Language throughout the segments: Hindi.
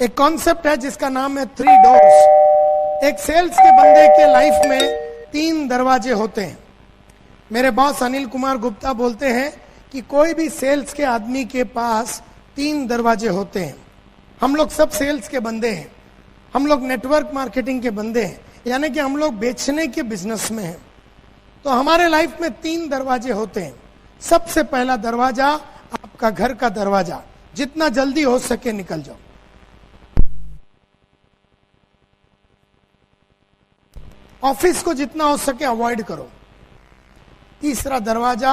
एक कॉन्सेप्ट है जिसका नाम है 3 डोर्स। एक सेल्स के बंदे के लाइफ में 3 दरवाजे होते हैं। मेरे बॉस अनिल कुमार गुप्ता बोलते हैं कि कोई भी सेल्स के आदमी के पास 3 दरवाजे होते हैं। हम लोग सब सेल्स के बंदे हैं, हम लोग नेटवर्क मार्केटिंग के बंदे हैं, यानी कि हम लोग बेचने के बिजनेस में हैं। तो हमारे लाइफ में 3 दरवाजे होते हैं। सबसे पहला दरवाजा आपका घर का दरवाजा, जितना जल्दी हो सके निकल जाओ। ऑफिस को जितना हो सके अवॉइड करो। तीसरा दरवाजा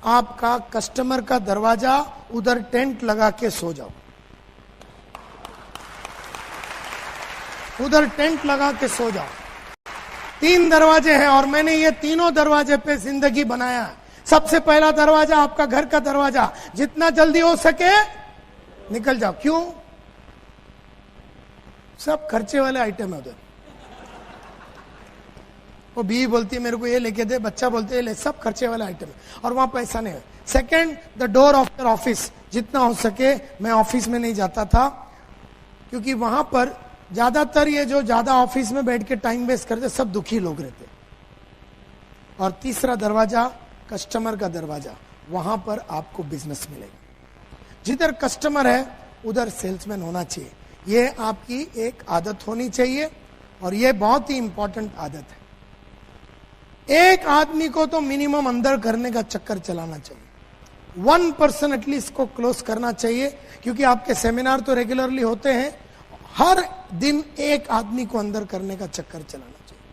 आपका कस्टमर का दरवाजा, उधर टेंट लगा के सो जाओ, उधर टेंट लगा के सो जाओ। 3 दरवाजे हैं और मैंने ये तीनों दरवाजे पे जिंदगी बनाया है। सबसे पहला दरवाजा आपका घर का दरवाजा, जितना जल्दी हो सके निकल जाओ। क्यों? सब खर्चे वाले आइटम है उधर। वो बीवी बोलती है मेरे को ये लेके दे, बच्चा बोलते है ले, सब खर्चे वाला आइटम है और वहां पैसा नहीं है। Second, the door of your office. जितना हो सके, मैं ऑफिस में नहीं जाता था क्योंकि वहां पर ज्यादातर ये जो ज्यादा ऑफिस में बैठ के टाइम वेस्ट करते सब दुखी लोग रहते। और तीसरा दरवाजा कस्टमर का दरवाजा, वहां पर आपको बिजनेस मिलेगा। जिधर कस्टमर है उधर सेल्समैन होना चाहिए। ये आपकी एक आदत होनी चाहिए और ये बहुत ही इंपॉर्टेंट आदत है। एक आदमी को तो मिनिमम अंदर करने का चक्कर चलाना चाहिए। 1% एटलीस्ट को क्लोज करना चाहिए, क्योंकि आपके सेमिनार तो रेगुलरली होते हैं। हर दिन एक आदमी को अंदर करने का चक्कर चलाना चाहिए।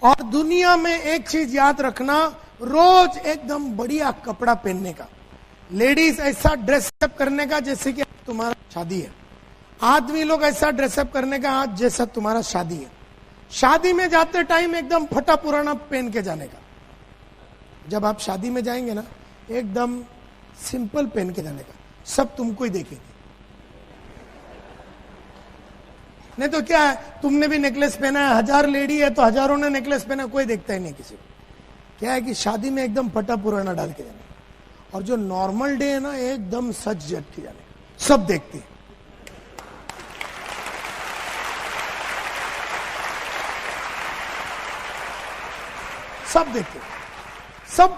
और दुनिया में एक चीज याद रखना, रोज एकदम बढ़िया कपड़ा पहनने का। लेडीज ऐसा ड्रेसअप करने का जैसे कि तुम्हारा शादी है। आदमी लोग ऐसा ड्रेसअप करने का आज जैसा तुम्हारा शादी है। शादी में जाते टाइम एकदम फटा पुराना पहन के जाने का। जब आप शादी में जाएंगे ना, एकदम सिंपल पहन के जाने का, सब तुमको ही देखेंगे। नहीं तो क्या है, तुमने भी नेकलेस पहना है, 1000 लेडी है तो हजारों ने नेकलेस पहना, कोई देखता ही नहीं किसी को। क्या है कि शादी में एकदम फटा पुराना डाल के जाने, और जो नॉर्मल डे है ना, एकदम सच जट के जाने, सब देखते हैं। सब देखते सब,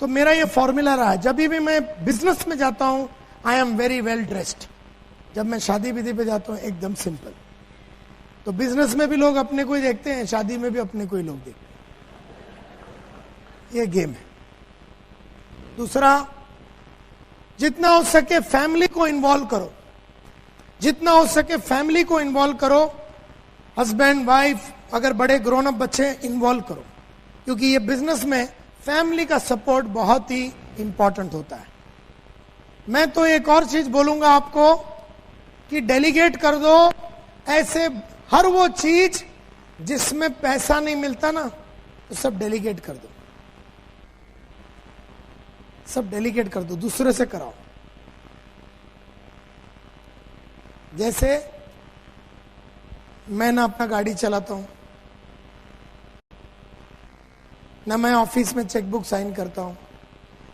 तो मेरा ये फॉर्मूला रहा है। जब भी मैं बिजनेस में जाता हूं, I am very well dressed. जब मैं शादी विधि पे जाता हूं, एकदम सिंपल। तो बिजनेस में भी लोग अपने को ही देखते हैं, शादी में भी अपने को ही लोग देखते हैं। ये गेम है। दूसरा, जितना हो सके फैमिली को इन्वॉल्व करो। जितना हो सके फैमिली को इन्वॉल्व करो। हस्बैंड, वाइफ, अगर बड़े ग्रोन अप बच्चे, इन्वॉल्व करो, क्योंकि ये बिजनेस में फैमिली का सपोर्ट बहुत ही इंपॉर्टेंट होता है। मैं तो एक और चीज बोलूंगा आपको कि डेलीगेट कर दो। ऐसे हर वो चीज जिसमें पैसा नहीं मिलता ना, तो सब डेलीगेट कर दो। सब डेलीगेट कर दो, दूसरे से कराओ। जैसे मैं ना अपना गाड़ी चलाता हूं, ना मैं ऑफिस में चेकबुक साइन करता हूं,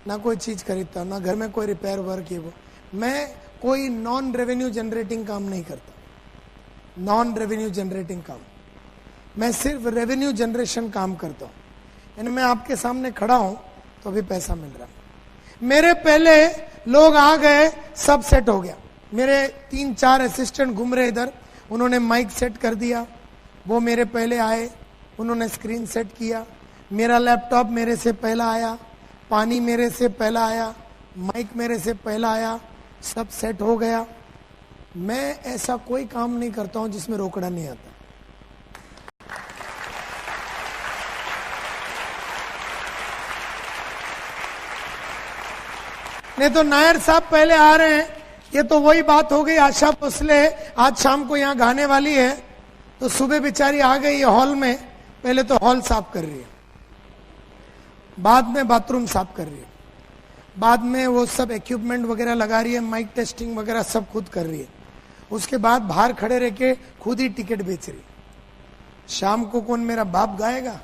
ना कोई चीज खरीदता हूं, ना घर में कोई रिपेयर वर्क है। वो मैं कोई नॉन रेवेन्यू जनरेटिंग काम नहीं करता। नॉन रेवेन्यू जनरेटिंग काम, मैं सिर्फ रेवेन्यू जनरेशन काम करता हूं। यानी मैं आपके सामने खड़ा हूं तो अभी पैसा मिल रहा है। मेरे पहले लोग आ गए, सब सेट हो गया। मेरे 3-4 असिस्टेंट घूम रहे इधर, उन्होंने माइक सेट कर दिया। वो मेरे पहले आए, उन्होंने स्क्रीन सेट किया। मेरा लैपटॉप मेरे से पहला आया, पानी मेरे से पहला आया, माइक मेरे से पहला आया, सब सेट हो गया। मैं ऐसा कोई काम नहीं करता हूं जिसमें रोकड़ा नहीं आता। नहीं तो नायर साहब पहले आ रहे हैं। ये तो वही बात हो गई, आशा भोसले आज शाम को यहां गाने वाली है, तो सुबह बेचारी आ गई हॉल में। पहले तो हॉल साफ कर रही है, बाद में बाथरूम साफ कर रही है, बाद में वो सब इक्विपमेंट वगैरह लगा रही है, माइक टेस्टिंग वगैरह सब खुद कर रही है। उसके बाद बाहर खड़े रह के खुद ही टिकट बेच रही। शाम को कौन मेरा बाप गाएगा?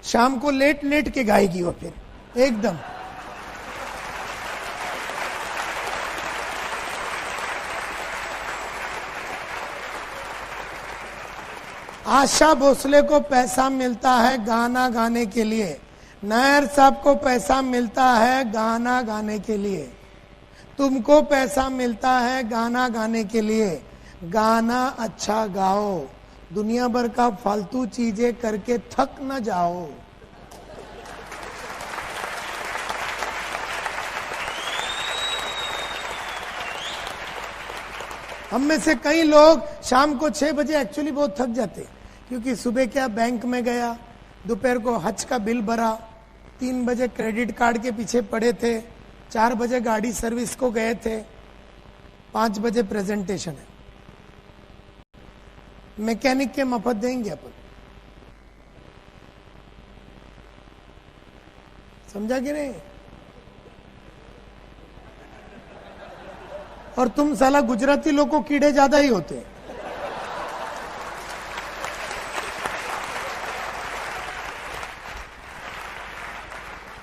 शाम को लेट लेट के गाएगी वो फिर एकदम। आशा भोसले को पैसा मिलता है गाना गाने के लिए, नायर साहब को पैसा मिलता है गाना गाने के लिए, तुमको पैसा मिलता है गाना गाने के लिए। गाना अच्छा गाओ, दुनिया भर का फालतू चीजें करके थक न जाओ। हम में से कई लोग शाम को 6 बजे एक्चुअली बहुत थक जाते, क्योंकि सुबह क्या बैंक में गया, दोपहर को हज का बिल भरा, 3 बजे क्रेडिट कार्ड के पीछे पड़े थे, 4 बजे गाड़ी सर्विस को गए थे, 5 बजे प्रेजेंटेशन है। मैकेनिक के मफत देंगे अपन, समझा कि नहीं? और तुम साला गुजराती लोग को कीड़े ज्यादा ही होते।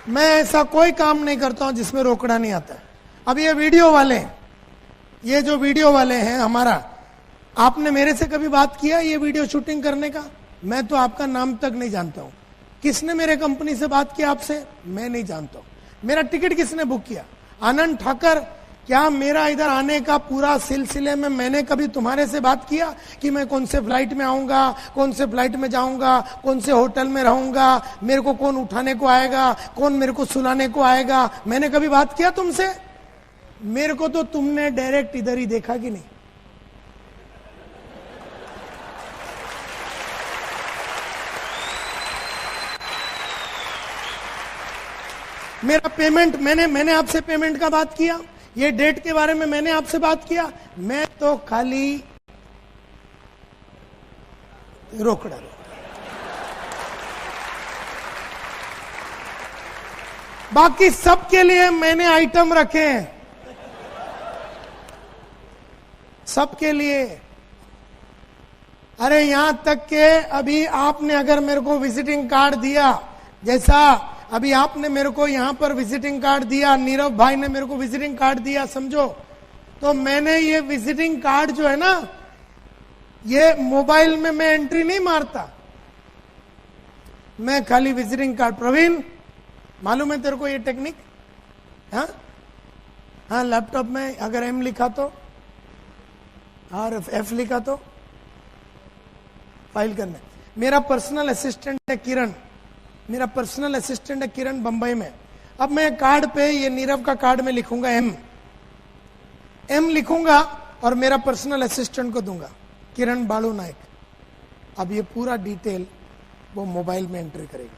मैं ऐसा कोई काम नहीं करता हूं जिसमें रोकड़ा नहीं आता। अब ये वीडियो वाले, ये जो वीडियो वाले हैं हमारा, आपने मेरे से कभी बात किया ये वीडियो शूटिंग करने का? मैं तो आपका नाम तक नहीं जानता हूं। किसने मेरे कंपनी से बात किया आपसे? मैं नहीं जानता हूं। मेरा टिकट किसने बुक किया? आनंद ठाकर। क्या मेरा इधर आने का पूरा सिलसिले में मैंने कभी तुम्हारे से बात किया कि मैं कौन से फ्लाइट में आऊंगा, कौन से फ्लाइट में जाऊंगा, कौन से होटल में रहूंगा, मेरे को कौन उठाने को आएगा, कौन मेरे को सुलाने को आएगा? मैंने कभी बात किया तुमसे? मेरे को तो तुमने डायरेक्ट इधर ही देखा कि नहीं? मेरा पेमेंट, मैंने आपसे पेमेंट का बात किया, ये डेट के बारे में मैंने आपसे बात किया? मैं तो खाली रोकड़ा। बाकी सबके लिए मैंने आइटम रखे हैं, सबके लिए। अरे यहां तक के अभी आपने अगर मेरे को विजिटिंग कार्ड दिया, जैसा अभी आपने मेरे को यहां पर विजिटिंग कार्ड दिया, नीरव भाई ने मेरे को विजिटिंग कार्ड दिया, समझो, तो मैंने ये विजिटिंग कार्ड जो है ना, ये मोबाइल में मैं एंट्री नहीं मारता, मैं खाली विजिटिंग कार्ड। प्रवीण, मालूम है तेरे को ये टेक्निक? हाँ हाँ, लैपटॉप में अगर एम लिखा तो और एफ लिखा तो फाइल करना। मेरा पर्सनल असिस्टेंट है किरण, मेरा पर्सनल असिस्टेंट है किरण बंबई में। अब मैं कार्ड पे, ये नीरव का कार्ड में लिखूंगा एम लिखूंगा और मेरा पर्सनल असिस्टेंट को दूंगा, किरण बालू नायक। अब ये पूरा डिटेल वो मोबाइल में एंट्री करेगा।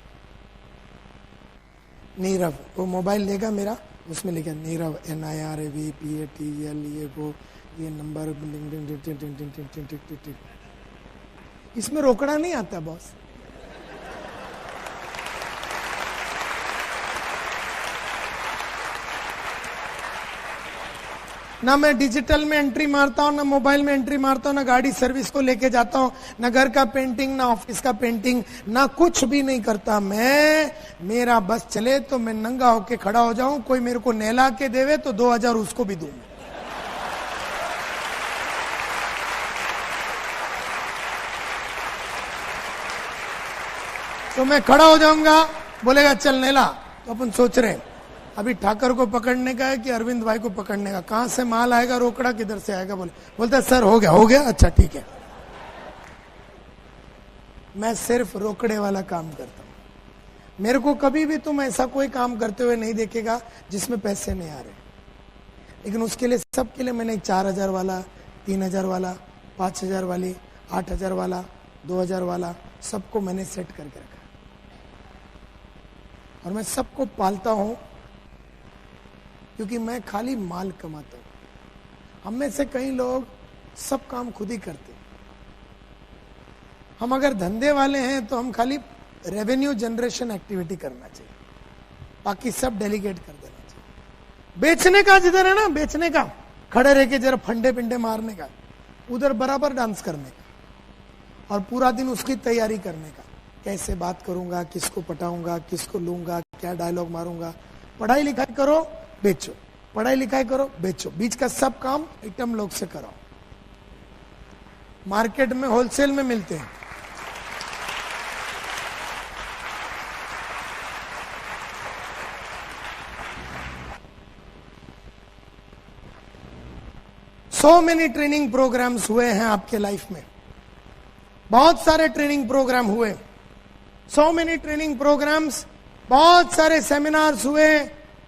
नीरव, वो मोबाइल लेगा मेरा, उसमें लिखा नीरव NIRAVPATEL, ये नंबर, इसमें रोकड़ा नहीं आता बॉस। ना मैं डिजिटल में एंट्री मारता हूं, ना मोबाइल में एंट्री मारता हूं, ना गाड़ी सर्विस को लेके जाता हूं, ना घर का पेंटिंग, ना ऑफिस का पेंटिंग, ना कुछ भी नहीं करता मैं। मेरा बस चले तो मैं नंगा होके खड़ा हो जाऊं, कोई मेरे को नहला के देवे तो 2000 उसको भी दूं। तो मैं खड़ा हो जाऊंगा, बोलेगा चल नहला, तो अपन सोच रहे हैं अभी ठाकर को पकड़ने का है कि अरविंद भाई को पकड़ने का, कहां से माल आएगा, रोकड़ा किधर से आएगा? बोलता सर हो गया, अच्छा ठीक है। मैं सिर्फ रोकड़े वाला काम करता हूं। मेरे को कभी भी तुम ऐसा कोई काम करते हुए नहीं देखेगा जिसमें पैसे नहीं आ रहे। लेकिन उसके लिए, सबके लिए मैंने 4000 वाला, 3000 वाला, 5000 वाली, 8000 वाला, 2000 वाला, सबको मैंने सेट करके रखा और मैं सबको पालता हूं, क्योंकि मैं खाली माल कमाता हूं। हम में से कई लोग सब काम खुद ही करते हैं। हम अगर धंधे वाले हैं तो हम खाली रेवेन्यू जनरेशन एक्टिविटी करना चाहिए, बाकी सब डेलीगेट कर देना चाहिए। बेचने का जिधर है ना, बेचने का, खड़े रह के जरा फंडे पिंडे मारने का, उधर बराबर डांस करने का और पूरा दिन उसकी तैयारी करने का, कैसे बात करूंगा, किसको पटाऊंगा, किसको लूंगा, क्या डायलॉग मारूंगा। पढ़ाई लिखाई करो, बेचो, पढ़ाई लिखाई करो, बेचो, बीच का सब काम आइटम लोग से कराओ। मार्केट में होलसेल में मिलते हैं, सो मेनी ट्रेनिंग प्रोग्राम्स हुए हैं आपके लाइफ में, बहुत सारे ट्रेनिंग प्रोग्राम हुए, सो मेनी ट्रेनिंग प्रोग्राम्स, बहुत सारे सेमिनार्स हुए,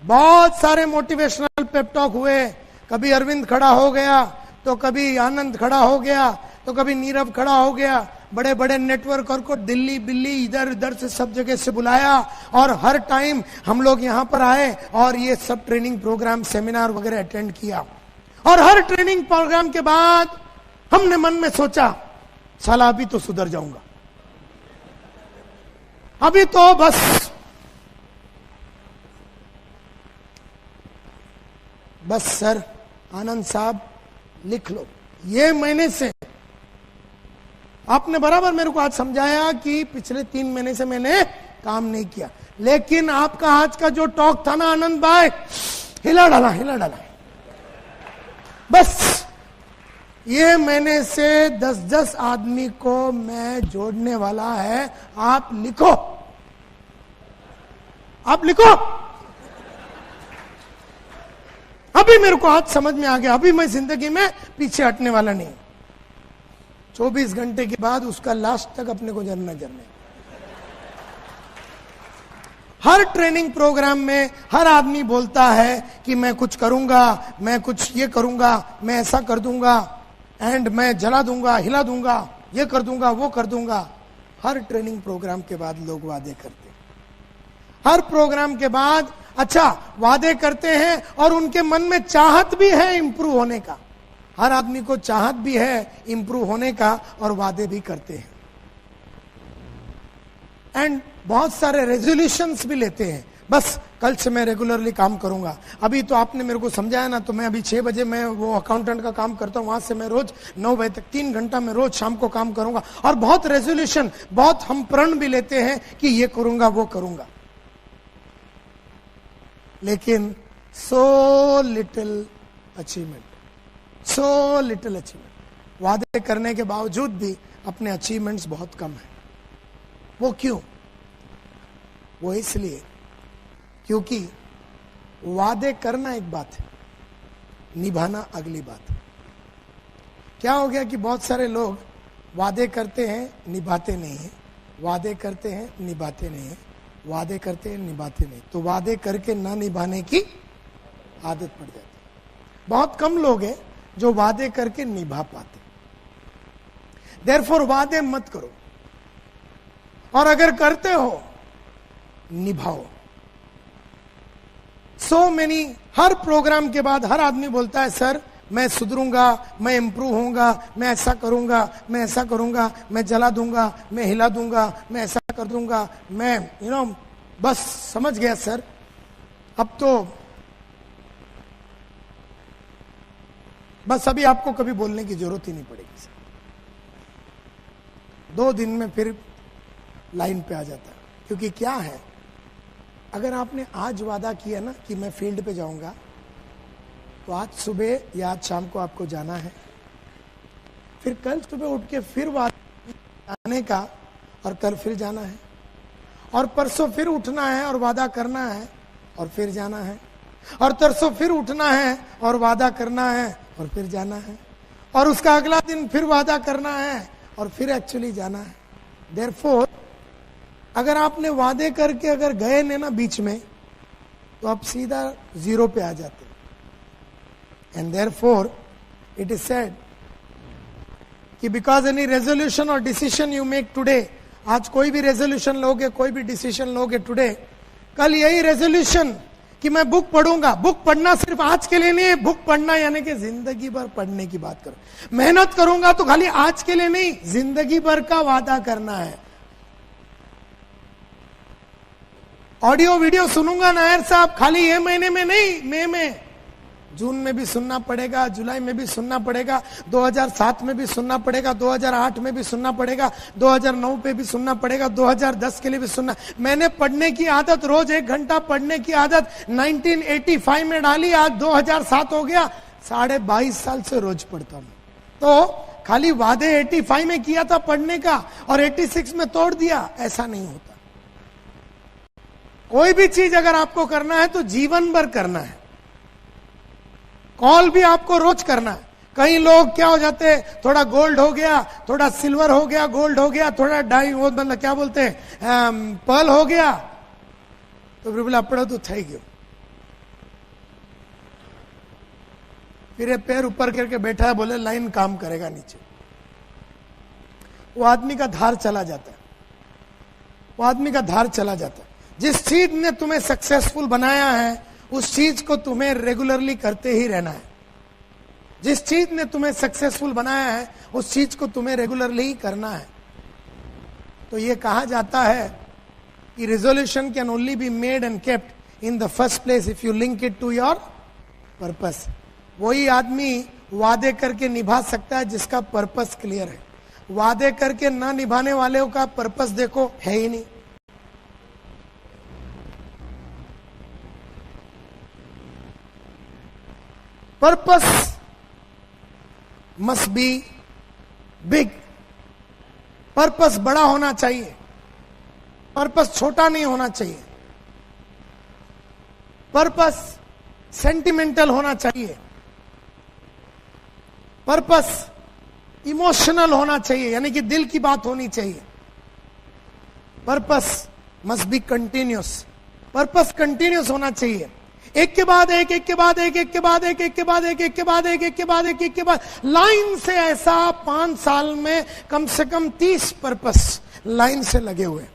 बहुत सारे मोटिवेशनल पेप टॉक हुए। कभी अरविंद खड़ा हो गया, तो कभी आनंद खड़ा हो गया, तो कभी नीरव खड़ा हो गया। बड़े बड़े नेटवर्कर को दिल्ली बिल्ली इधर उधर से सब जगह से बुलाया, और हर टाइम हम लोग यहां पर आए और ये सब ट्रेनिंग प्रोग्राम सेमिनार वगैरह अटेंड किया। और हर ट्रेनिंग प्रोग्राम के बाद हमने मन में सोचा, साला अभी तो सुधर जाऊंगा, अभी तो बस सर आनंद साहब लिख लो। ये महीने से आपने बराबर मेरे को आज समझाया कि पिछले 3 महीने से मैंने काम नहीं किया, लेकिन आपका आज का जो टॉक था ना आनंद भाई, हिला डाला। बस ये महीने से 10-10 आदमी को मैं जोड़ने वाला है। आप लिखो। अभी मेरे को आज समझ में आ गया, अभी मैं जिंदगी में पीछे हटने वाला नहीं। 24 घंटे के बाद उसका लास्ट तक अपने को जरना। हर ट्रेनिंग प्रोग्राम में हर आदमी बोलता है कि मैं कुछ करूंगा, मैं कुछ ये करूंगा, मैं ऐसा कर दूंगा, एंड मैं जला दूंगा, हिला दूंगा, ये कर दूंगा, वो कर दूंगा। हर ट्रेनिंग प्रोग्राम के बाद लोग वादे करते हैं। हर प्रोग्राम के बाद अच्छा वादे करते हैं, और उनके मन में चाहत भी है इंप्रूव होने का। हर आदमी को चाहत भी है इंप्रूव होने का, और वादे भी करते हैं, एंड बहुत सारे रेजोल्यूशंस भी लेते हैं। बस कल से मैं रेगुलरली काम करूंगा। अभी तो आपने मेरे को समझाया ना, तो मैं अभी 6 बजे मैं वो अकाउंटेंट का काम करता हूं, वहां से मैं रोज 9 बजे तक 3 घंटा मैं रोज शाम को काम करूंगा। और बहुत रेजोल्यूशन, बहुत हम प्रण भी लेते हैं कि ये करूंगा, वो करूंगा, लेकिन सो लिटिल अचीवमेंट। वादे करने के बावजूद भी अपने अचीवमेंट्स बहुत कम है। वो क्यों? वो इसलिए क्योंकि वादे करना एक बात है, निभाना अगली बात है। क्या हो गया कि बहुत सारे लोग वादे करते हैं, निभाते नहीं है, वादे करते हैं, निभाते नहीं है, वादे करते हैं, निभाते नहीं। तो वादे करके ना निभाने की आदत पड़ जाती है। बहुत कम लोग हैं जो वादे करके निभा पाते। देयरफॉर वादे मत करो, और अगर करते हो निभाओ। सो मेनी, हर प्रोग्राम के बाद हर आदमी बोलता है सर मैं सुधरूंगा, मैं इंप्रूव होऊंगा, मैं ऐसा करूंगा, मैं ऐसा करूंगा, मैं जला दूंगा, मैं हिला दूंगा, मैं ऐसा कर दूंगा, मैं बस समझ गया सर, अब तो बस अभी आपको कभी बोलने की जरूरत ही नहीं पड़ेगी सर। 2 दिन में फिर लाइन पे आ जाता है। क्योंकि क्या है, अगर आपने आज वादा किया ना कि मैं फील्ड पे जाऊंगा, तो आज सुबह या आज शाम को आपको जाना है, फिर कल सुबह उठ के फिर वादा आने का, और कल फिर जाना है, और परसों फिर उठना है और वादा करना है और फिर जाना है, और तरसों फिर उठना है और वादा करना है और फिर जाना है, और उसका अगला दिन फिर वादा करना है और फिर एक्चुअली जाना है। देयरफॉर अगर आपने वादे करके अगर गए ने ना बीच में, तो आप सीधा 0 पे आ जाते। And therefore it is said कि बिकॉज एनी रेजोल्यूशन और डिसीजन यू मेक टुडे, आज कोई भी रेजोल्यूशन लोगे, कोई भी डिसीजन लोगे टुडे, कल यही रेजोल्यूशन कि मैं बुक पढ़ूंगा। बुक पढ़ना सिर्फ आज के लिए नहीं है, बुक पढ़ना यानी कि जिंदगी भर पढ़ने की बात करो। मेहनत करूंगा तो खाली आज के लिए नहीं, जिंदगी भर का वादा करना है। ऑडियो वीडियो सुनूंगा नायर साहब, खाली ये महीने में नहीं, मई में, जून में भी सुनना पड़ेगा, जुलाई में भी सुनना पड़ेगा, 2007 में भी सुनना पड़ेगा, 2008 में भी सुनना पड़ेगा, 2009 पे भी सुनना पड़ेगा, 2010 के लिए भी सुनना। मैंने पढ़ने की आदत, रोज 1 घंटा पढ़ने की आदत 1985 में डाली, आज 2007 हो गया, 22.5 साल से रोज पढ़ता हूं। तो खाली वादे 85 में किया था पढ़ने का और 86 में तोड़ दिया, ऐसा नहीं होता। कोई भी चीज अगर आपको करना है तो जीवन भर करना है। कॉल भी आपको रोज करना है, कई लोग क्या हो जाते, थोड़ा गोल्ड हो गया, थोड़ा सिल्वर हो गया, गोल्ड हो गया, थोड़ा डाई वो मतलब क्या बोलते हैं पर्ल हो गया, तो फिर बोला अपना तो થઈ ગયો। फिर ये पैर ऊपर करके बैठा है, बोले लाइन काम करेगा नीचे। वो आदमी का धार चला जाता है, वो आदमी का धार चला जाता है। जिस चीज ने तुम्हें सक्सेसफुल बनाया है उस चीज को तुम्हें रेगुलरली करते ही रहना है। जिस चीज ने तुम्हें सक्सेसफुल बनाया है उस चीज को तुम्हें रेगुलरली ही करना है। तो ये कहा जाता है कि resolution can only be made and kept in the first place if you link it to your purpose. वही आदमी वादे करके निभा सकता है जिसका पर्पस क्लियर है। वादे करके ना निभाने वाले का पर्पस देखो है ही नहीं। Purpose must B big. Purpose बड़ा होना चाहिए, पर्पस छोटा नहीं होना चाहिए। पर्पस सेंटिमेंटल होना चाहिए, पर्पस इमोशनल होना चाहिए, यानी कि दिल की बात होनी चाहिए। Purpose must be continuous, purpose continuous होना चाहिए। एक के बाद एक, एक के बाद एक, एक के बाद एक, एक के बाद एक, एक के बाद एक, एक के बाद एक, एक के बाद लाइन से ऐसा 5 साल में कम से कम 30 पर्पस लाइन से लगे हुए।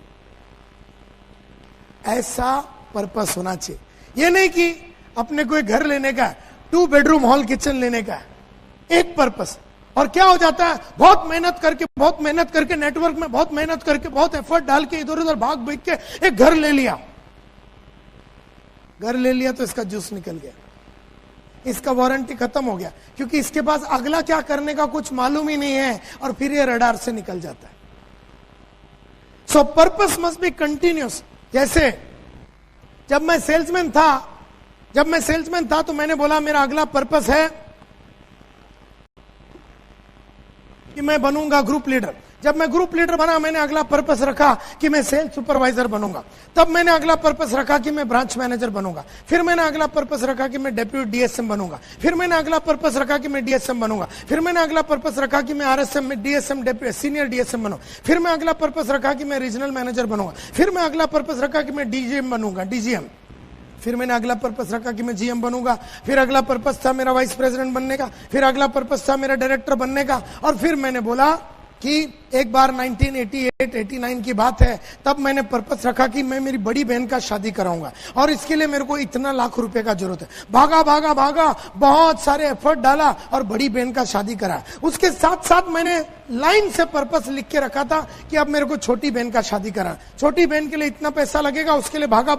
ऐसा पर्पस होना चाहिए। ये नहीं कि अपने को एक घर लेने का, 2 बेडरूम हॉल किचन लेने का, एक पर्पस। और क्या हो जाता है, बहुत मेहनत करके नेटवर्क में बहुत मेहनत करके बहुत एफर्ट डाल के इधर उधर भाग भाग के एक घर ले लिया। घर ले लिया तो इसका जूस निकल गया, इसका वारंटी खत्म हो गया, क्योंकि इसके पास अगला क्या करने का कुछ मालूम ही नहीं है, और फिर ये रडार से निकल जाता है। सो पर्पस मस्ट बी कंटिन्यूस। जैसे जब मैं सेल्समैन था तो मैंने बोला मेरा अगला पर्पस है कि मैं बनूंगा ग्रुप लीडर। जब मैं ग्रुप लीडर बना, मैंने अगला पर्पस रखा कि मैं सेल्स सुपरवाइजर बनूंगा। तब मैंने अगला पर्पस रखा कि मैं ब्रांच मैनेजर बनूंगा। फिर मैंने अगला पर्पस रखा कि मैं डेप्यूटी डीएसएम बनूंगा। फिर मैंने अगला पर्पस रखा कि मैं डीएसएम बनूंगा। फिर मैंने अगला पर्पस रखा कि मैं आरएसएम में डीएसएम सीनियर डीएसएम बनूंगा। फिर मैं अगला पर्पस रखा कि मैं रीजनल मैनेजर बनूंगा। फिर मैं अगला पर्पस रखा कि मैं डीजीएम बनूंगा, डीजीएम। फिर मैंने अगला पर्पस रखा कि मैं जीएम बनूंगा। फिर अगला पर्पस था मेरा वाइस प्रेसिडेंट बनने का। फिर अगला पर्पस था मेरा डायरेक्टर बनने का। और फिर मैंने बोला कि एक बार 1988-89 की बात है, तब मैंने पर्पस रखा कि मैं मेरी बड़ी बहन का शादी कराऊंगा और इसके लिए मेरे को इतना लाख रुपए का जरूरत है। भागा, बहुत सारे एफर्ट डाला और बड़ी बहन का शादी करा। उसके साथ साथ मैंने लाइन से पर्पस लिख के रखा था कि अब मेरे को छोटी बहन का शादी करा। छोटी बहन के लिए इतना पैसा लगेगा, उसके लिए भागा,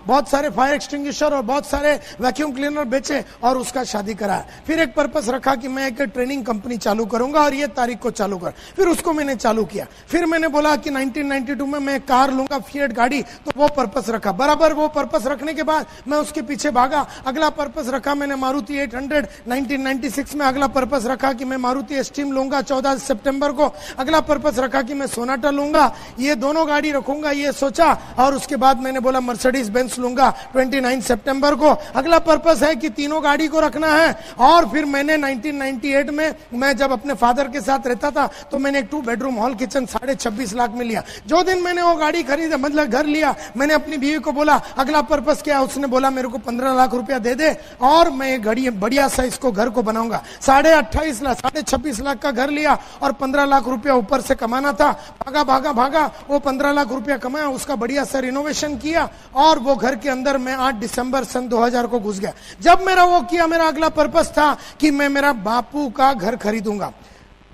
बहुत सारे फायर एक्सटिंग्विशर और बहुत सारे वैक्यूम क्लीनर बेचे और उसका शादी कराया। फिर एक पर्पस रखा कि मैं एक ट्रेनिंग कंपनी चालू करूंगा और ये तारीख को चालू कर। फिर उसको मैंने चालू किया। फिर मैंने बोला कि 1992 में मैं कार लूंगा, फिएट गाड़ी, तो वो पर्पस रखा। बराबर वो पर्पस रखने के बाद मैं उसके पीछे भागा। अगला पर्पस रखा मैंने मारुति 800। 1996 में अगला पर्पस रखा कि मैं मारुति एस्टीम लूंगा 14 सितंबर को। अगला पर्पस रखा कि मैं सोनाटा लूंगा, ये दोनों गाड़ी रखूंगा, ये सोचा। और उसके बाद मैंने बोला मर्सिडीज बेंज लूंगा 29 सितंबर को। अगला पर्पस है कि तीनों गाड़ी को रखना है। और फिर मैंने 1998 में मैं जब अपने फादर के साथ रहता था तो मैंने एक 2 बेडरूम हॉल किचन 26.5 लाख में लिया। जो दिन मैंने वो गाड़ी खरीदा, मतलब घर लिया, मैंने अपनी बीवी को बोला अगला पर्पस क्या है। उसने बोला मेरे को 15 लाख रुपया दे दे और मैं घड़ी बढ़िया सा इसको घर को बनाऊंगा। 26.5 लाख का घर लिया और 15 लाख रुपया ऊपर से कमाना था। भागा वो 15 लाख रुपया कमाया, उसका बढ़िया सा रिनोवेशन किया और वो घर के अंदर मैं 8 दिसंबर सन 2000 को घुस गया। जब मेरा वो किया, मेरा अगला पर्पस था कि मैं मेरा बापू का घर खरीदूंगा।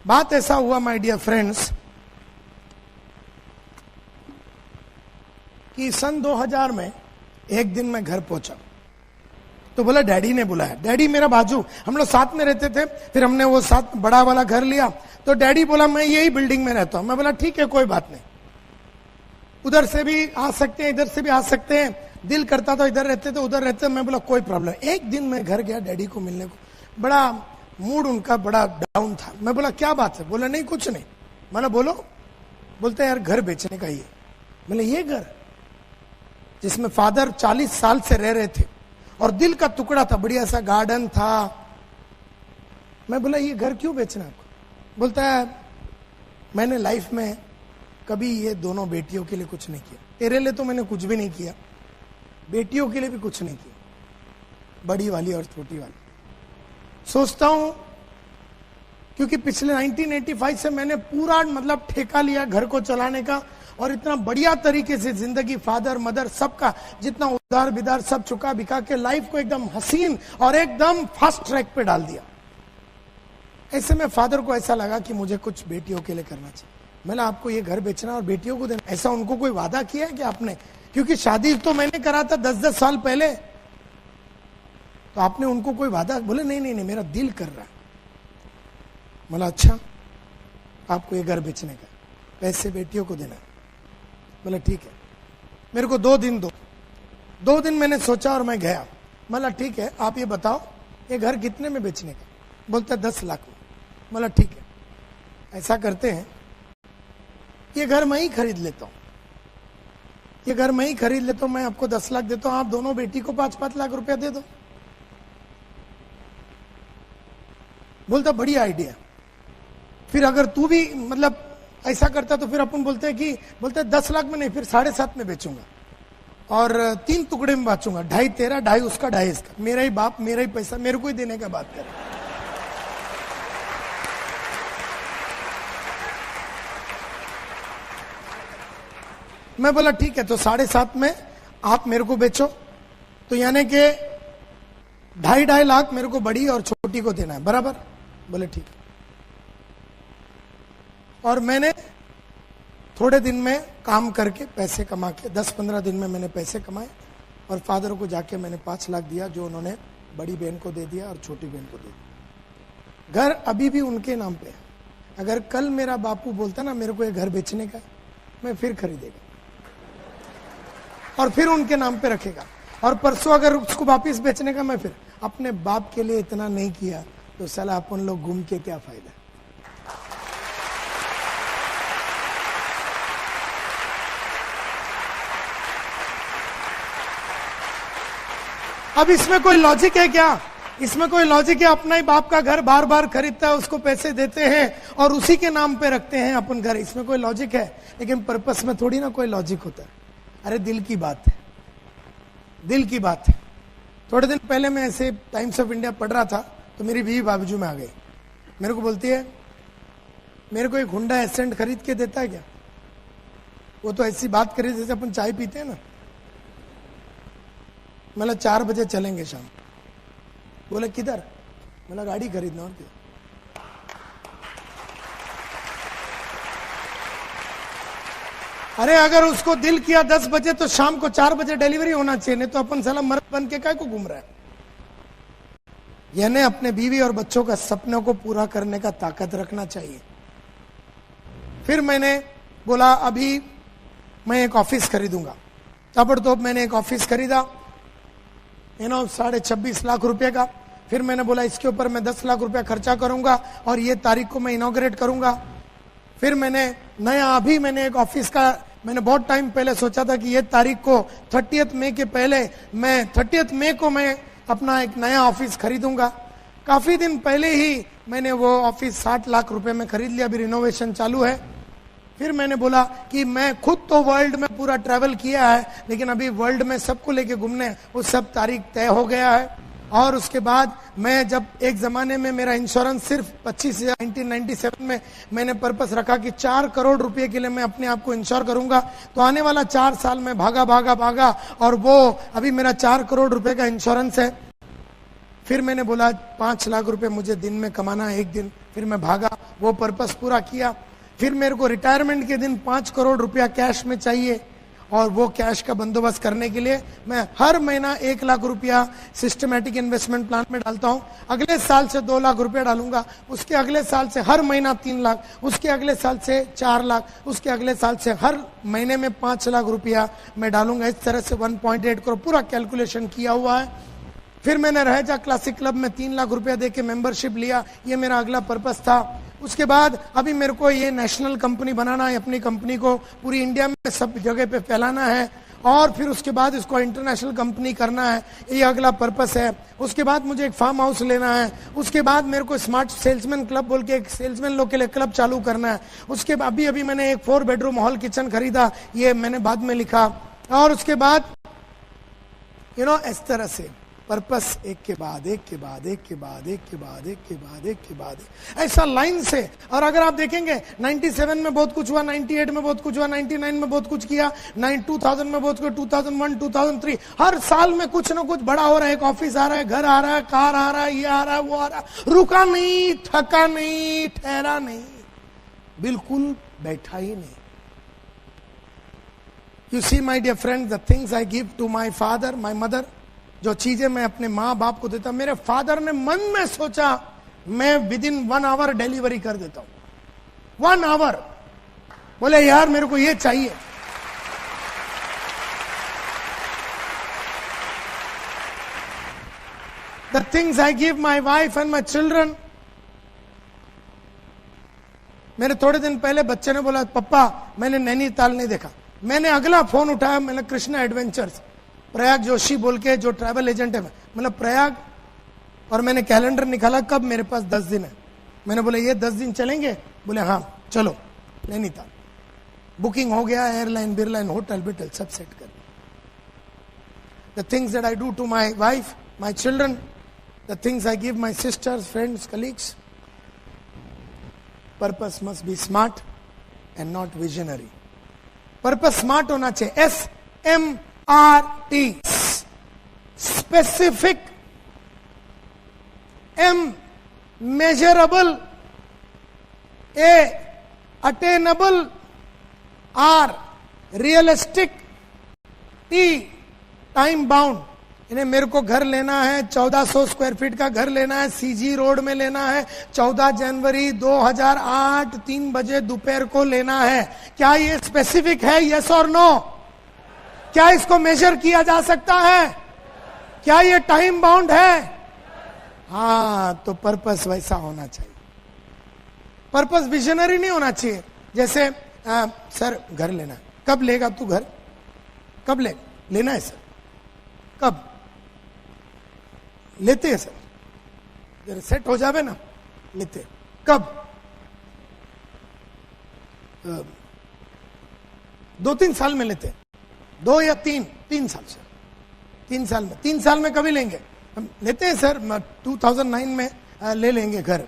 बात ऐसा हुआ माय डियर फ्रेंड्स कि सन 2000 में एक दिन मैं घर पहुंचा तो बोला डैडी ने बुलाया। डैडी मेरा बाजू, हम लोग साथ में रहते थे। फिर हमने वो साथ बड़ा वाला घर लिया तो डैडी बोला मैं यही बिल्डिंग में रहता हूं। मैं बोला ठीक है, कोई बात नहीं, उधर से भी आ सकते हैं, इधर से भी आ सकते हैं। दिल करता था इधर रहते तो उधर रहते। मैं बोला कोई प्रॉब्लम। एक दिन मैं घर गया डैडी को मिलने को, बड़ा मूड उनका बड़ा डाउन था। मैं बोला क्या बात है? बोला नहीं कुछ नहीं। मैंने बोलो। बोलते यार घर बेचने का ही है। मैंने ये घर जिसमें फादर 40 साल से रह रहे थे और दिल का टुकड़ा था, बढ़िया सा गार्डन था, मैं बोला ये घर क्यों बेचना आपको? बोलता है मैंने लाइफ में कभी ये दोनों बेटियों के लिए कुछ नहीं किया, तेरे लिए तो मैंने कुछ भी नहीं किया, बेटियों के लिए भी कुछ नहीं किया, बड़ी वाली और छोटी वाली। सोचता हूं क्योंकि पिछले 1985 से मैंने पूरा मतलब ठेका लिया घर को चलाने का, और इतना बढ़िया तरीके से जिंदगी, फादर मदर सबका जितना उधार बिधार सब चुका बिका के लाइफ को एकदम हसीन और एकदम फास्ट ट्रैक पे डाल दिया। ऐसे में फादर को ऐसा लगा कि मुझे कुछ बेटियों के लिए करना चाहिए। मैंने आपको ये घर बेचना और बेटियों को देना, ऐसा उनको कोई वादा किया है कि आपने? क्योंकि शादी तो मैंने करा था 10-10 साल पहले, तो आपने उनको कोई वादा? बोले नहीं नहीं नहीं, मेरा दिल कर रहा है। बोला अच्छा, आपको ये घर बेचने का, पैसे बेटियों को देना है। बोला ठीक है, मेरे को 2 दिन दो। 2 दिन मैंने सोचा और मैं गया। बोला ठीक है, आप ये बताओ ये घर कितने में बेचने का? बोलता है 10 लाख में। बोला ठीक है, ऐसा करते हैं, ये घर मैं ही खरीद लेता हूं, ये घर मैं ही खरीद लेता हूं, मैं आपको 10 लाख देता हूं, आप दोनों बेटी को 5-5 लाख रुपया दे दो। बोलता बढ़िया आइडिया, फिर अगर तू भी मतलब ऐसा करता तो फिर अपन बोलते हैं कि, बोलते 10 लाख में नहीं, फिर 7.5 में बेचूंगा और 3 टुकड़े में बांचूंगा, 2.5 तेरा, 2.5 उसका, 2.5 इसका, मेरा ही बाप मेरा ही पैसा, मेरे को ही देने का बात कर। मैं बोला ठीक है, तो 7.5 में आप मेरे को बेचो, तो यानी कि 2.5 लाख मेरे को बड़ी और छोटी को देना है, बराबर? बोले ठीक है। और मैंने थोड़े दिन में काम करके पैसे कमा के 10-15 दिन में मैंने पैसे कमाए और फादर को जाके मैंने 5 लाख दिया, जो उन्होंने बड़ी बहन को दे दिया और छोटी बहन को दे दिया। घर अभी भी उनके नाम पे है। अगर कल मेरा बापू बोलता ना मेरे को ये घर बेचने का, मैं फिर खरीदेगा और फिर उनके नाम पे रखेगा, और परसों अगर उसको वापिस बेचने का, मैं फिर अपने बाप के लिए इतना नहीं किया तो साला अपन लोग घूम के क्या फायदा। अब इसमें कोई लॉजिक है क्या? इसमें कोई लॉजिक है? अपना ही बाप का घर बार बार खरीदता है, उसको पैसे देते हैं और उसी के नाम पे रखते हैं अपन घर, इसमें कोई लॉजिक है? लेकिन पर्पस में थोड़ी ना कोई लॉजिक होता है। अरे दिल की बात है, दिल की बात है। थोड़े दिन पहले मैं ऐसे टाइम्स ऑफ इंडिया पढ़ रहा था, तो मेरी बीवी बाजू में आ गई, मेरे को बोलती है मेरे को एक हुंडा एसेंट खरीद के देता है क्या? वो तो ऐसी बात करी जैसे अपन चाय पीते हैं ना। मतलब 4 बजे चलेंगे शाम। बोले किधर? बोला गाड़ी खरीदना। और क्या? अरे अगर उसको दिल किया 10 बजे तो शाम को 4 बजे डिलीवरी होना चाहिए, नहीं तो अपन साला मर्द बन के काय को घूम रहा है। यानी अपने बीवी और बच्चों का सपनों को पूरा करने का ताकत रखना चाहिए। फिर मैंने बोला अभी मैं एक ऑफिस खरीदूंगा, ताबड़तोड़ मैंने एक ऑफिस खरीदा, 26.5 लाख रुपए का। फिर मैंने बोला इसके ऊपर मैं 10 लाख रुपया खर्चा करूंगा और ये तारीख को मैं इनॉग्रेट करूंगा। फिर मैंने अभी मैंने एक ऑफिस का, मैंने बहुत टाइम पहले सोचा था कि ये तारीख को 30 मई के पहले मैं 30 मई को मैं अपना एक नया ऑफिस खरीदूंगा। काफी दिन पहले ही मैंने वो ऑफिस 60 लाख रुपए में खरीद लिया, अभी रिनोवेशन चालू है। फिर मैंने बोला कि मैं खुद तो वर्ल्ड में पूरा ट्रैवल किया है, लेकिन अभी वर्ल्ड में सबको लेके घूमने, वो सब तारीख तय हो गया है। और उसके बाद मैं जब एक जमाने में मेरा इंश्योरेंस सिर्फ 1997 में मैंने पर्पस रखा कि 4 करोड़ रुपए के लिए मैं अपने आप को इंश्योर करूंगा, तो आने वाला 4 साल में भागा और वो अभी मेरा 4 करोड़ रुपए का इंश्योरेंस है। फिर मैंने बोला 5 लाख रुपए मुझे दिन में कमाना है एक दिन। फिर मैं भागा, वो पर्पस पूरा किया। फिर मेरे को रिटायरमेंट के दिन 5 करोड़ रुपया कैश में चाहिए, और वो कैश का बंदोबस्त करने के लिए मैं हर महीना 1 लाख रुपया सिस्टमैटिक इन्वेस्टमेंट प्लान में डालता हूं। अगले साल से 2 लाख रुपया डालूंगा, उसके अगले साल से हर महीना 3 लाख, उसके अगले साल से 4 लाख, उसके अगले साल से हर महीने में 5 लाख रुपया मैं डालूंगा। इस तरह से 1.8 करोड़ पूरा कैलकुलेशन किया हुआ है। फिर मैंने रहेजा क्लासिक क्लब में 3 लाख रुपया देके मेंबरशिप लिया, ये मेरा अगला पर्पस था। उसके बाद अभी मेरे को ये नेशनल कंपनी बनाना है, अपनी कंपनी को पूरी इंडिया में सब जगह पे फैलाना है। और फिर उसके बाद इसको इंटरनेशनल कंपनी करना है, ये अगला पर्पस है। उसके बाद मुझे एक फार्म हाउस लेना है, उसके बाद मेरे को स्मार्ट सेल्समैन क्लब बोल के एक सेल्समैन लोग के लिए क्लब चालू करना है। उसके बाद अभी मैंने एक 4 बेडरूम हॉल किचन खरीदा, ये मैंने बाद में लिखा। और उसके बाद इस तरह से पर्पस एक के बाद एक के बाद एक के बाद एक के बाद एक के बाद एक के बाद ऐसा लाइन से। और अगर आप देखेंगे 97 में बहुत कुछ हुआ, 98 में बहुत कुछ हुआ, 99 में बहुत कुछ किया, 2000 में बहुत कुछ, 2001, 2003, हर साल में कुछ ना कुछ बड़ा हो रहा है। एक ऑफिस आ रहा है, घर आ रहा है, कार आ रहा है, ये आ रहा है, वो आ रहा है। रुका नहीं, थका नहीं, ठहरा नहीं, बिल्कुल बैठा ही नहीं। You see my dear friends, the things I give to my father, my mother, जो चीजें मैं अपने माँ बाप को देता, मेरे फादर ने मन में सोचा मैं विदिन 1 आवर डिलीवरी कर देता हूं। 1 आवर, बोले यार मेरे को ये चाहिए। The things I give my wife and my children, मेरे थोड़े दिन पहले बच्चे ने बोला पप्पा मैंने नैनीताल नहीं देखा। मैंने अगला फोन उठाया, मैंने कृष्णा एडवेंचर्स, प्रयाग जोशी बोल के जो ट्रैवल एजेंट है, मतलब प्रयाग, और मैंने कैलेंडर निकाला कब, मेरे पास 10 दिन है। मैंने बोले ये 10 दिन चलेंगे? बोले हाँ चलो नैनीताल। बुकिंग हो गया, एयरलाइन बिरलाइन होटल बिटल सब सेट कर। The things that I do to my wife, my children, the things I give my sisters, friends, colleagues. Purpose must be smart and not visionary. Purpose smart होना चाहिए, SMART, specific, M measurable, A attainable, R realistic, T time bound. इन्हें मेरे को घर लेना है, 1400 स्क्वायर फीट का घर लेना है, CG रोड में लेना है, 14 जनवरी 2008 3 बजे दोपहर को लेना है। क्या ये स्पेसिफिक है? यस और नो? क्या इसको मेजर किया जा सकता है? क्या ये टाइम बाउंड है? हाँ, तो पर्पस वैसा होना चाहिए। पर्पस विजनरी नहीं होना चाहिए। जैसे सर घर लेना है, कब लेगा तू घर? कब लेना है सर? कब लेते हैं सर? जरा सेट हो जावे ना, लेते। कब? 2-3 साल में लेते, 2 या 3 साल से, 3 साल में, 3 साल में कभी लेंगे? हम लेते हैं सर 2009 में ले लेंगे घर।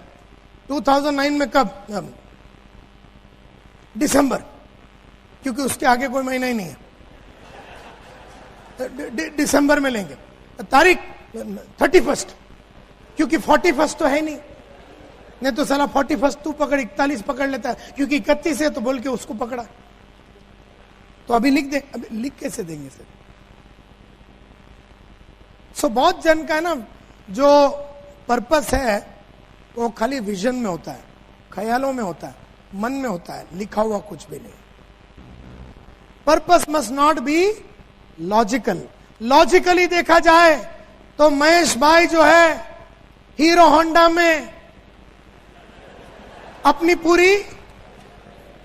2009 में कब? दिसंबर, क्योंकि उसके आगे कोई महीना ही नहीं है। दिसंबर में लेंगे। तारीख 31, क्योंकि 41 तो है नहीं तो साला 41 तू पकड़, 41 पकड़ लेता है, क्योंकि 31 है तो बोल के उसको पकड़ा। तो अभी लिख दे। अभी लिख कैसे देंगे सर? सो बहुत जन का ना जो पर्पस है वो खाली विजन में होता है, ख्यालों में होता है, मन में होता है, लिखा हुआ कुछ भी नहीं। Purpose must not be logical. Logically देखा जाए तो महेश भाई जो है हीरो होंडा में अपनी पूरी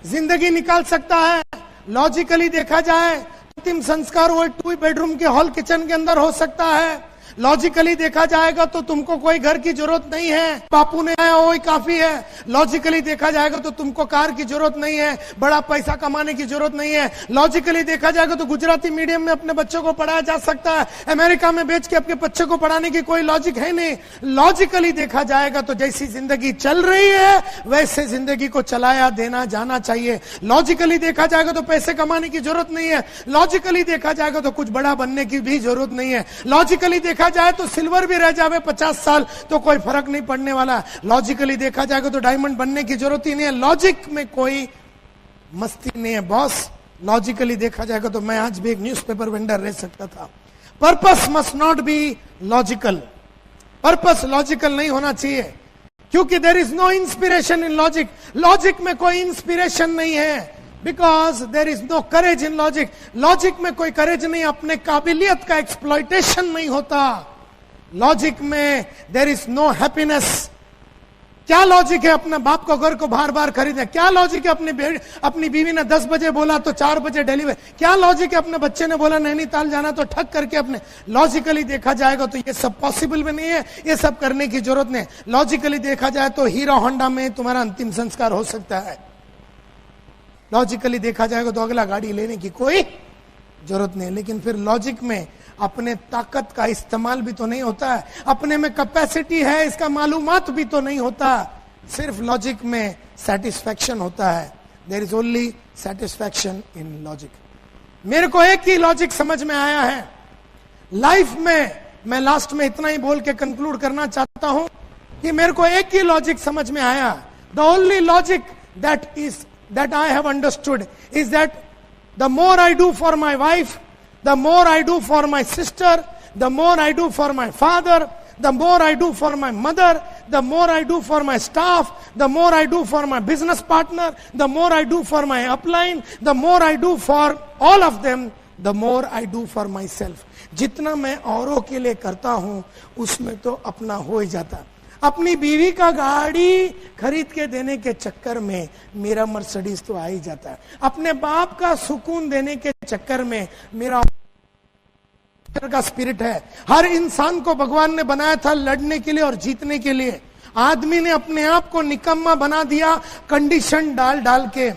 जिंदगी निकाल सकता है। लॉजिकली देखा जाए अंतिम संस्कार वो 2 बेडरूम के हॉल किचन के अंदर हो सकता है। लॉजिकली देखा जाएगा तो तुमको कोई घर की जरूरत नहीं है, बापू ने आया वही काफी है। लॉजिकली देखा जाएगा तो तुमको कार की जरूरत नहीं है, बड़ा पैसा कमाने की जरूरत नहीं है। लॉजिकली देखा जाएगा तो गुजराती मीडियम में अपने बच्चों को पढ़ाया जा सकता है, अमेरिका में बेच के अपने बच्चों को पढ़ाने की कोई लॉजिक है नहीं। लॉजिकली देखा जाएगा तो जैसी जिंदगी चल रही है वैसे जिंदगी को चलाया देना जाना चाहिए। लॉजिकली देखा जाएगा तो पैसे कमाने की जरूरत नहीं है। लॉजिकली देखा जाएगा तो कुछ बड़ा बनने की भी जरूरत नहीं है। लॉजिकली देखा जाए तो सिल्वर भी रह जावे 50 साल तो कोई फर्क नहीं पड़ने वाला। लॉजिकली देखा जाएगा तो डायमंड बनने की जरूरत ही नहीं है। लॉजिक में कोई मस्ती नहीं है बॉस। लॉजिकली देखा जाएगा तो मैं आज भी एक न्यूज़पेपर वेंडर रह सकता था। Purpose must not be logical. Purpose logical नहीं होना चाहिए, क्योंकि there is no inspiration in logic. Logic में कोई इंस्पिरेशन नहीं है, because there is no courage in logic. Logic में कोई करेज नहीं, अपने काबिलियत का एक्सप्लॉइटेशन नहीं होता। लॉजिक में देर इज नो हैप्पीनेस, क्या लॉजिक है अपने बाप को घर को बार बार खरीदने? क्या लॉजिक है अपनी बीवी ने 10 बजे बोला तो 4 बजे डिलीवर? क्या लॉजिक है अपने बच्चे ने बोला नैनीताल जाना तो ठग करके अपने? लॉजिकली देखा जाएगा तो ये सब पॉसिबल भी नहीं है, ये सब करने की जरूरत नहीं। लॉजिकली देखा जाए तो हीरो होंडा में तुम्हारा अंतिम संस्कार हो सकता है। लॉजिकली देखा जाएगा तो अगला गाड़ी लेने की कोई जरूरत नहीं। लेकिन फिर लॉजिक में अपने ताकत का इस्तेमाल भी तो नहीं होता है, अपने में कैपेसिटी है इसका मालूमात भी तो नहीं होता। सिर्फ लॉजिक में सेटिस्फैक्शन होता है। There is only satisfaction in logic. मेरे को एक ही लॉजिक समझ में आया है लाइफ में। मैं लास्ट में इतना ही बोल के कंक्लूड करना चाहता हूं कि मेरे को एक ही लॉजिक समझ में आया। The only logic that I have understood is that the more I do for my wife, the more I do for my sister, the more I do for my father, the more I do for my mother, the more I do for my staff, the more I do for my business partner, the more I do for my upline, the more I do for all of them, the more I do for myself. जितना मैं औरों के लिए करता हूं उसमें तो अपना हो ही जाता। अपनी बीवी का गाड़ी खरीद के देने के चक्कर में मेरा मर्सिडीज तो आ ही जाता है। अपने बाप का सुकून देने के चक्कर में मेरा का स्पिरिट है। हर इंसान को भगवान ने बनाया था लड़ने के लिए और जीतने के लिए। आदमी ने अपने आप को निकम्मा बना दिया कंडीशन डाल डाल के।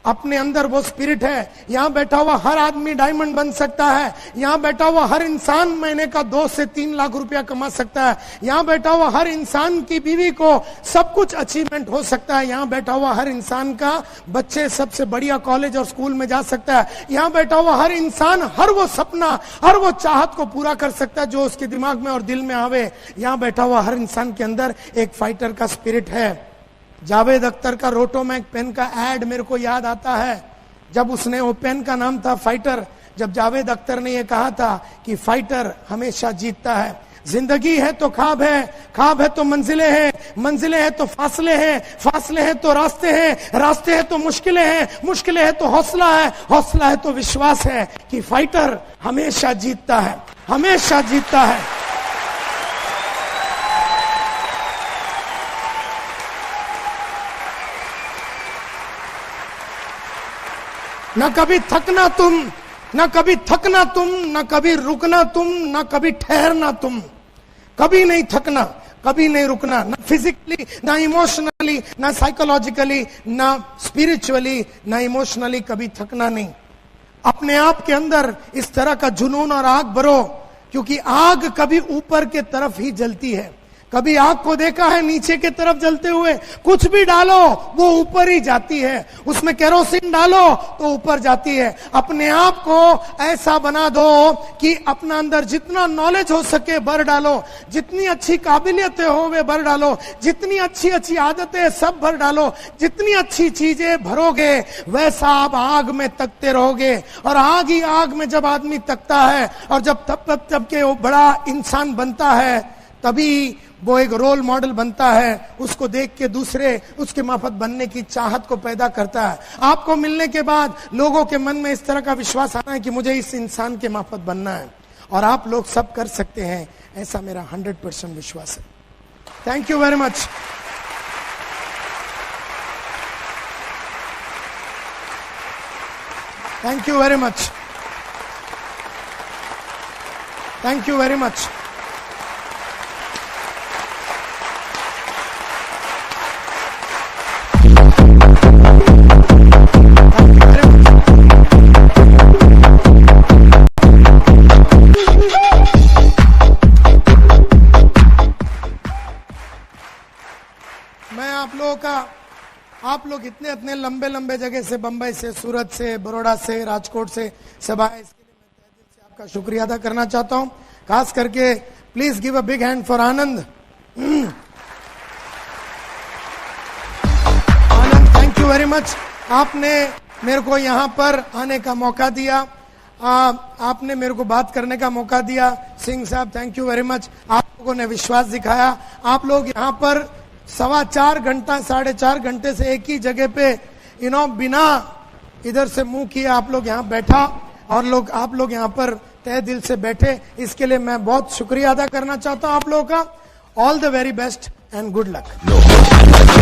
अपने अंदर वो स्पिरिट है। यहां बैठा हुआ हर आदमी डायमंड बन सकता है। यहां बैठा हुआ हर इंसान महीने का 2 से 3 लाख रुपया कमा सकता है। यहां बैठा हुआ हर इंसान की बीवी को सब कुछ अचीवमेंट हो सकता है। यहां बैठा हुआ हर इंसान का बच्चे सबसे बढ़िया कॉलेज और स्कूल में जा सकता है। यहां बैठा हुआ हर इंसान हर वो सपना हर वो चाहत को पूरा कर सकता है जो उसके दिमाग में और दिल में आवे। यहां बैठा हुआ हर इंसान के अंदर एक फाइटर का स्पिरिट है। जावेद अख्तर का रोटोमैक पेन का एड मेरे को याद आता है। जब उसने वो पेन का नाम था फाइटर। जब जावेद अख्तर ने ये कहा था कि फाइटर हमेशा जीतता है। जिंदगी है तो ख्वाब है तो मंजिलें हैं, मंजिलें हैं तो फासले हैं, फासले हैं तो रास्ते हैं, रास्ते हैं तो मुश्किलें हैं, मुश्किलें हैं तो हौसला है, हौसला है तो विश्वास है कि फाइटर हमेशा जीतता है, हमेशा जीतता है। न कभी थकना तुम, न कभी थकना तुम, न कभी रुकना तुम, न कभी ठहरना तुम। कभी नहीं थकना, कभी नहीं रुकना, ना फिजिकली, ना इमोशनली, ना साइकोलॉजिकली, ना स्पिरिचुअली, ना इमोशनली, कभी थकना नहीं। अपने आप के अंदर इस तरह का जुनून और आग भरो, क्योंकि आग कभी ऊपर के तरफ ही जलती है। कभी आग को देखा है नीचे के तरफ जलते हुए? कुछ भी डालो वो ऊपर ही जाती है। उसमें केरोसिन डालो तो ऊपर जाती है। अपने आप को ऐसा बना दो कि अपना अंदर जितना नॉलेज हो सके भर डालो, जितनी अच्छी काबिलियतें हो वे भर डालो, जितनी अच्छी अच्छी आदतें सब भर डालो। जितनी अच्छी चीजें भरोगे वैसा आप आग में तकते रहोगे। और आग ही आग में जब आदमी तकता है और जब तब के वो बड़ा इंसान बनता है, तभी वो एक रोल मॉडल बनता है। उसको देख के दूसरे उसके माफत बनने की चाहत को पैदा करता है। आपको मिलने के बाद लोगों के मन में इस तरह का विश्वास आना है कि मुझे इस इंसान के माफत बनना है, और आप लोग सब कर सकते हैं, ऐसा मेरा 100% विश्वास है। Thank you very much. Thank you very much. Thank you very much. आप लोग इतने लंबे लंबे जगह से, बंबई से, सूरत से, बड़ौदा से, राजकोट से सब आए, इसके लिए मैं तहे दिल से आपका शुक्रिया अदा करना चाहता हूं। खास करके please give a big hand for Anand. Anand, thank you very much. आपने मेरे को यहाँ पर आने का मौका दिया, आपने मेरे को बात करने का मौका दिया। सिंह साहब, थैंक यू वेरी मच। आप लोगों ने विश्वास दिखाया। आप लोग यहाँ पर 4.25 घंटा 4.5 घंटे से एक ही जगह पे बिना इधर से मुंह किए आप लोग यहाँ बैठा, और आप लोग यहाँ पर तहे दिल से बैठे, इसके लिए मैं बहुत शुक्रिया अदा करना चाहता हूँ आप लोगों का। All the very best and good luck.